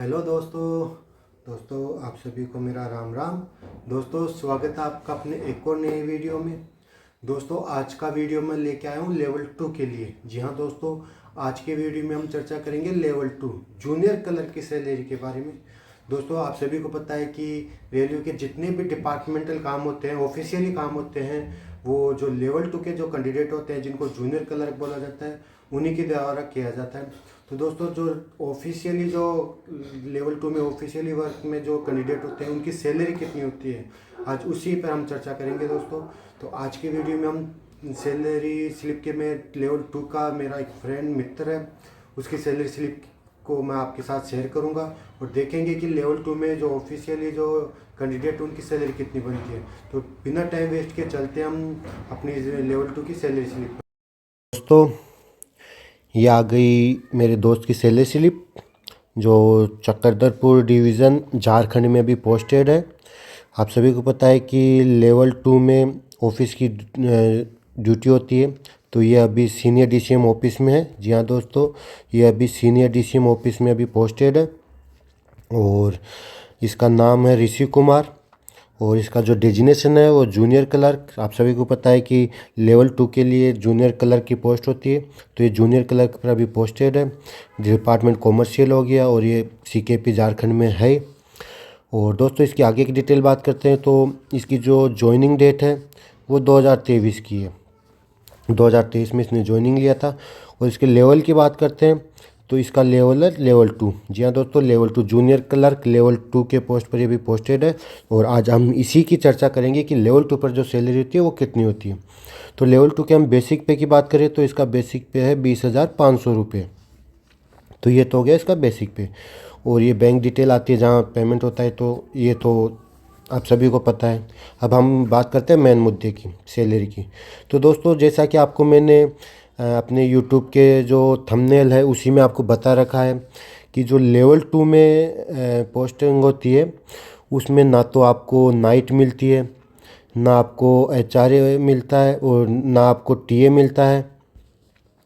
Hello दोस्तों आप सभी को मेरा राम राम। दोस्तों स्वागत है आपका अपने एक और नए वीडियो में। दोस्तों आज का वीडियो मैं लेके आया हूँ लेवल 2 के लिए। जी हाँ दोस्तों, आज के वीडियो में हम चर्चा करेंगे लेवल 2 जूनियर क्लर्क की सैलरी के बारे में। दोस्तों आप सभी को पता है कि रेलवे के जितने भी डिपार्टमेंटल काम होते हैं, ऑफिशियली काम होते हैं, वो जो लेवल 2 के जो कैंडिडेट होते हैं जिनको जूनियर क्लर्क बोला जाता है, उन्हीं के द्वारा किया जाता है। तो दोस्तों जो ऑफिशियली जो लेवल 2 में ऑफिशियली वर्क में जो कैंडिडेट होते हैं उनकी सैलरी कितनी होती है, आज उसी पर हम चर्चा करेंगे दोस्तों। तो आज के वीडियो में हम सैलरी स्लिप के में लेवल 2 का मेरा एक फ्रेंड मित्र है, उसकी सैलरी स्लिप को मैं आपके साथ शेयर करूंगा और देखेंगे कि लेवल 2 में जो ऑफिशियली जो कैंडिडेट उनकी सैलरी कितनी बनती है। तो बिना टाइम वेस्ट के चलते हम अपनी लेवल 2 की सैलरी स्लिप। दोस्तों ये आ गई मेरे दोस्त की सैलरी स्लिप जो चक्रधरपुर डिवीज़न झारखंड में भी पोस्टेड है। आप सभी को पता है कि लेवल 2 में ऑफिस की ड्यूटी होती है। तो ये अभी सीनियर डीसीएम ऑफिस में है। जी हाँ दोस्तों, ये अभी सीनियर डीसीएम ऑफिस में अभी पोस्टेड है और इसका नाम है ऋषि कुमार। और इसका जो डेजिनेशन है वो जूनियर क्लर्क। आप सभी को पता है कि लेवल 2 के लिए जूनियर क्लर्क की पोस्ट होती है, तो ये जूनियर क्लर्क पर अभी पोस्टेड है। डिपार्टमेंट कॉमर्शियल हो गया और ये सीकेपी झारखंड में है। और दोस्तों इसकी आगे की डिटेल बात करते हैं तो इसकी जो ज्वाइनिंग डेट है वो 2023 की है। 2023 में इसने ज्वाइनिंग लिया था। और इसके लेवल की बात करते हैं तो इसका लेवल है लेवल 2। जी हाँ दोस्तों, लेवल 2 जूनियर क्लर्क लेवल 2 के पोस्ट पर ये भी पोस्टेड है। और आज हम इसी की चर्चा करेंगे कि लेवल 2 पर जो सैलरी होती है वो कितनी होती है। तो लेवल 2 के हम बेसिक पे की बात करें तो इसका बेसिक पे है 20,500 रुपये। तो ये तो हो गया इसका बेसिक पे। और ये बैंक डिटेल आती है जहाँ पेमेंट होता है, तो ये तो आप सभी को पता है। अब हम बात करते हैं मेन मुद्दे की, सैलरी की। तो दोस्तों जैसा कि आपको मैंने अपने यूट्यूब के जो थंबनेल है उसी में आपको बता रखा है कि जो लेवल 2 में पोस्टिंग होती है उसमें ना तो आपको नाइट मिलती है, ना आपको एचआरए मिलता है, और ना आपको टीए मिलता है,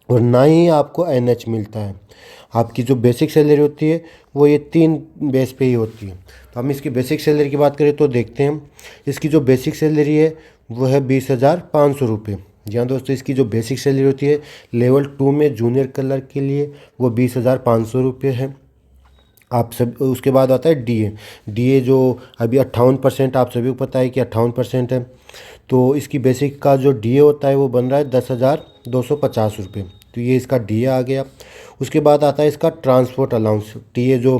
और ना ही आपको एनएच मिलता है। आपकी जो बेसिक सैलरी होती है वो ये 3 बेस पे ही होती है। तो हम इसकी बेसिक सैलरी की बात करें तो देखते हैं इसकी जो बेसिक सैलरी है वो है 20,500 रुपये। जी हाँ दोस्तों, इसकी जो बेसिक सैलरी होती है लेवल 2 में जूनियर क्लर्क के लिए वो 20,500 रुपये है। आप सब उसके बाद आता है डीए जो अभी 58%, आप सभी को पता है कि 58% है। तो इसकी बेसिक का जो डीए होता है वो बन रहा है 10,250 रुपये। तो ये इसका डीए आ गया। उसके बाद आता है इसका ट्रांसपोर्ट अलाउंस। टीए जो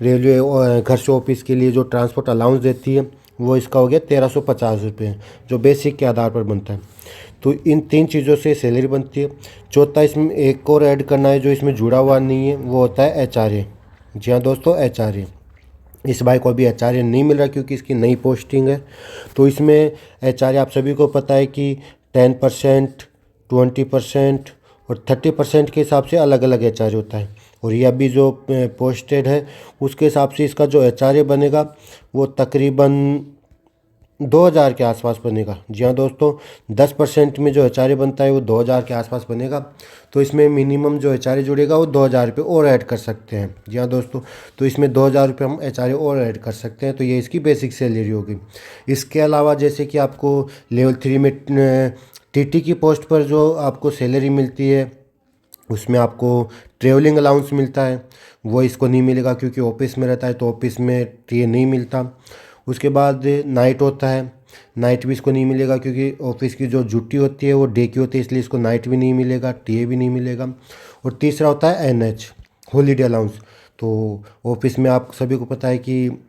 रेलवे घर से ऑफिस के लिए जो ट्रांसपोर्ट अलाउंस देती है वो इसका हो गया 1,350 रुपये, जो बेसिक के आधार पर बनता है। तो इन 3 चीज़ों से सैलरी बनती है। चौथा इसमें एक और ऐड करना है जो इसमें जुड़ा हुआ नहीं है, वो होता है एचआरए। जी हाँ दोस्तों, एचआरए। इस भाई को अभी एचआरए नहीं मिल रहा क्योंकि इसकी नई पोस्टिंग है। तो इसमें एचआरए आप सभी को पता है कि 10%, 20% और 30% के हिसाब से अलग अलग एचआरए होता है। और ये अभी जो पोस्टेड है उसके हिसाब से इसका जो एचआरए बनेगा वो तकरीबन 2,000 के आसपास बनेगा। जी हाँ दोस्तों, 10% में जो एचआरए बनता है वो 2,000 के आसपास बनेगा। तो इसमें मिनिमम जो एचआरए जुड़ेगा वो 2,000 रुपये और ऐड कर सकते हैं। जी हाँ दोस्तों, तो इसमें 2,000 रुपये हम एचआरए और ऐड कर सकते हैं। तो ये इसकी बेसिक सैलरी होगी। इसके अलावा जैसे कि आपको लेवल 3 में टीटी की पोस्ट पर जो आपको सैलरी मिलती है उसमें आपको ट्रेवलिंग अलाउंस मिलता है, वो इसको नहीं मिलेगा क्योंकि ऑफिस में रहता है, तो ऑफिस में टीए नहीं मिलता। उसके बाद नाइट होता है, नाइट भी इसको नहीं मिलेगा क्योंकि ऑफिस की जो ड्यूटी होती है वो डे की होती है, इसलिए इसको नाइट भी नहीं मिलेगा, टीए भी नहीं मिलेगा। और तीसरा होता है एनएच, हॉलीडे अलाउंस। तो ऑफिस में आप सभी को पता है कि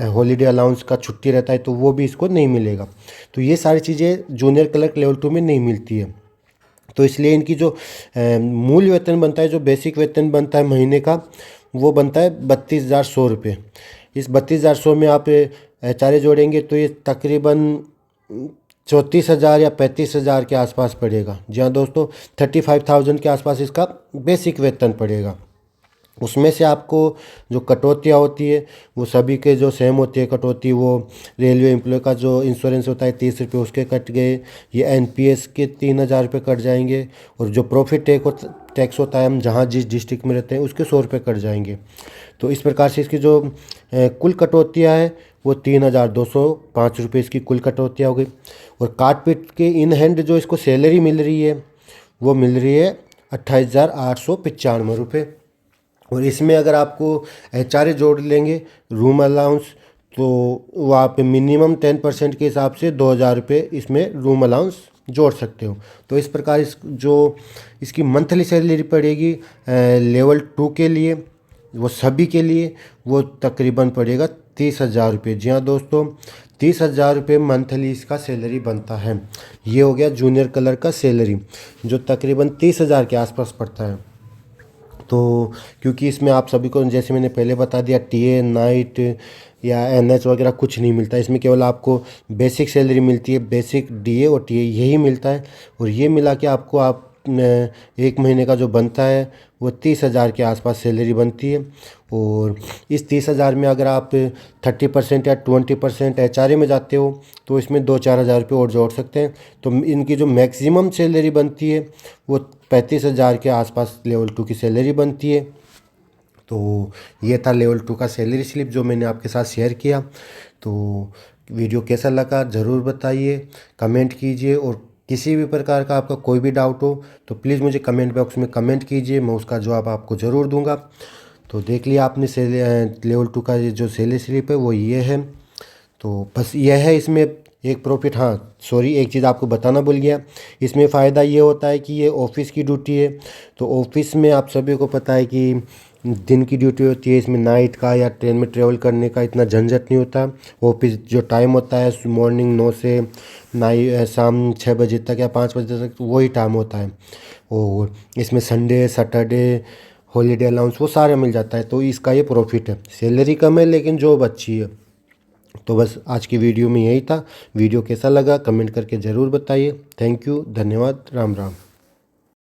हॉलीडे अलाउंस का छुट्टी रहता है, तो वो भी इसको नहीं मिलेगा। तो ये सारी चीज़ें जूनियर क्लर्क लेवल 2 में नहीं मिलती है। तो इसलिए इनकी जो मूल वेतन बनता है, जो बेसिक वेतन बनता है महीने का, वो बनता है 32,100 रुपये। इस 32,100 में आप एचआरए जोड़ेंगे तो ये तकरीबन 34,000 या 35,000 के आसपास पड़ेगा। जी हाँ दोस्तों, 35,000 के आसपास इसका बेसिक वेतन पड़ेगा। उसमें से आपको जो कटौतियाँ होती है वो सभी के जो सेम होती है कटौती। वो रेलवे एम्प्लॉय का जो इंश्योरेंस होता है 30 रुपये उसके कट गए, ये एनपीएस के 3,000 रुपये कट जाएंगे, और जो प्रॉफिट टैक्स होता है हम जहाँ जिस डिस्ट्रिक्ट में रहते हैं उसके 100 रुपये कट जाएंगे। तो इस प्रकार से इसकी जो कुल कटौतियाँ हैं वो 3,205 रुपये इसकी कुल कटौतियाँ हो गई। और काट पीट के इन हैंड जो इसको सैलरी मिल रही है वो मिल रही है 28,895 रुपये। और इसमें अगर आपको एचआरए जोड़ लेंगे रूम अलाउंस, तो वहाँ पे मिनिमम 10% के हिसाब से 2,000 रुपये इसमें रूम अलाउंस जोड़ सकते हो। तो इस प्रकार इसकी मंथली सैलरी पड़ेगी लेवल 2 के लिए, वो सभी के लिए वो तकरीबन पड़ेगा 30,000 रुपये। जी हाँ दोस्तों, 30,000 रुपये मंथली इसका सैलरी बनता है। ये हो गया जूनियर कलर का सैलरी जो तकरीबन 30,000 के आसपास पड़ता है। तो क्योंकि इसमें आप सभी को जैसे मैंने पहले बता दिया टीए नाइट या एनएच वगैरह कुछ नहीं मिलता, इसमें केवल आपको बेसिक सैलरी मिलती है, बेसिक डीए और टीए यही मिलता है। और ये मिला के आप एक महीने का जो बनता है वो 30,000 के आसपास सैलरी बनती है। और इस 30,000 में अगर आप 30% या 20% एचआरए में जाते हो तो इसमें 2-4 हज़ार रुपये और जोड़ सकते हैं। तो इनकी जो मैक्सिमम सैलरी बनती है वो 35,000 के आसपास लेवल 2 की सैलरी बनती है। तो ये था लेवल 2 का सैलरी स्लिप जो मैंने आपके साथ शेयर किया। तो वीडियो कैसा लगा ज़रूर बताइए, कमेंट कीजिए, और किसी भी प्रकार का आपका कोई भी डाउट हो तो प्लीज़ मुझे कमेंट बॉक्स में कमेंट कीजिए, मैं उसका जवाब आपको ज़रूर दूंगा। तो देख लिया आपने लेवल 2 का ये जो सैलरी स्लिप है वो ये है। तो बस यह है इसमें एक प्रॉफिट। हाँ सॉरी, एक चीज़ आपको बताना भूल गया, इसमें फ़ायदा ये होता है कि ये ऑफिस की ड्यूटी है। तो ऑफिस में आप सभी को पता है कि दिन की ड्यूटी होती है, इसमें नाइट का या ट्रेन में ट्रेवल करने का इतना झंझट नहीं होता। ऑफिस जो टाइम होता है मॉर्निंग 9 से शाम 6 बजे तक या 5 बजे तक वही टाइम होता है। और इसमें संडे सैटरडे हॉलीडे अलाउंस वो सारे मिल जाता है। तो इसका ये प्रॉफिट है। सैलरी कम है लेकिन जॉब अच्छी है। तो बस आज की वीडियो में यही था। वीडियो कैसा लगा कमेंट करके ज़रूर बताइए। थैंक यू, धन्यवाद, राम राम।